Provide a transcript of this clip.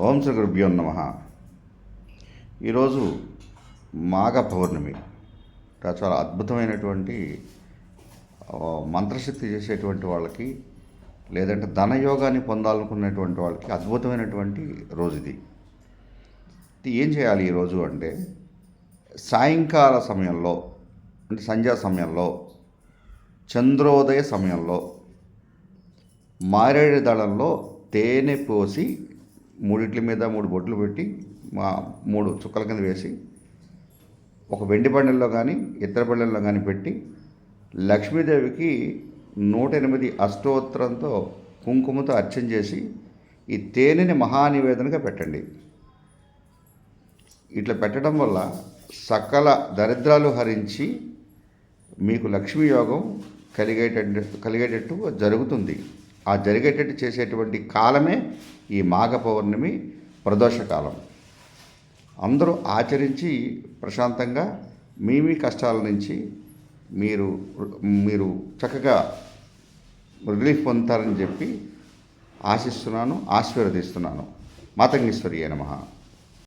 ఓం శ్రీ గురుభ్యో నమః. ఈరోజు మాఘ పౌర్ణమి. చాలా అద్భుతమైనటువంటి మంత్రశక్తి చేసేటువంటి వాళ్ళకి, లేదంటే ధనయోగాన్ని పొందాలనుకునేటువంటి వాళ్ళకి అద్భుతమైనటువంటి రోజు ఇది. ఏం చేయాలి ఈరోజు అంటే, సాయంకాల సమయంలో, అంటే సంధ్యా సమయంలో, చంద్రోదయ సమయంలో మారేడు దళంలో తేనె పోసి మూడిట్ల మీద 3 బొట్లు పెట్టి 3 చుక్కల కింద వేసి ఒక వెండి బండల్లో కానీ ఇతర బండల్లో కానీ పెట్టి లక్ష్మీదేవికి 108 అష్టోత్తరంతో కుంకుమతో అర్చన చేసి ఈ తేనెని మహానివేదనగా పెట్టండి. ఇట్లా పెట్టడం వల్ల సకల దరిద్రాలు హరించి మీకు లక్ష్మీ యోగం కలిగేటట్టు జరుగుతుంది. ఆ జరిగేటట్టు చేసేటువంటి కాలమే ఈ మాఘ పౌర్ణమి ప్రదోషకాలం. అందరూ ఆచరించి ప్రశాంతంగా మీ కష్టాల నుంచి మీరు చక్కగా రిలీఫ్ పొందుతారని చెప్పి ఆశిస్తున్నాను, ఆశీర్వదిస్తున్నాను. మాతంగేశ్వరి నమః.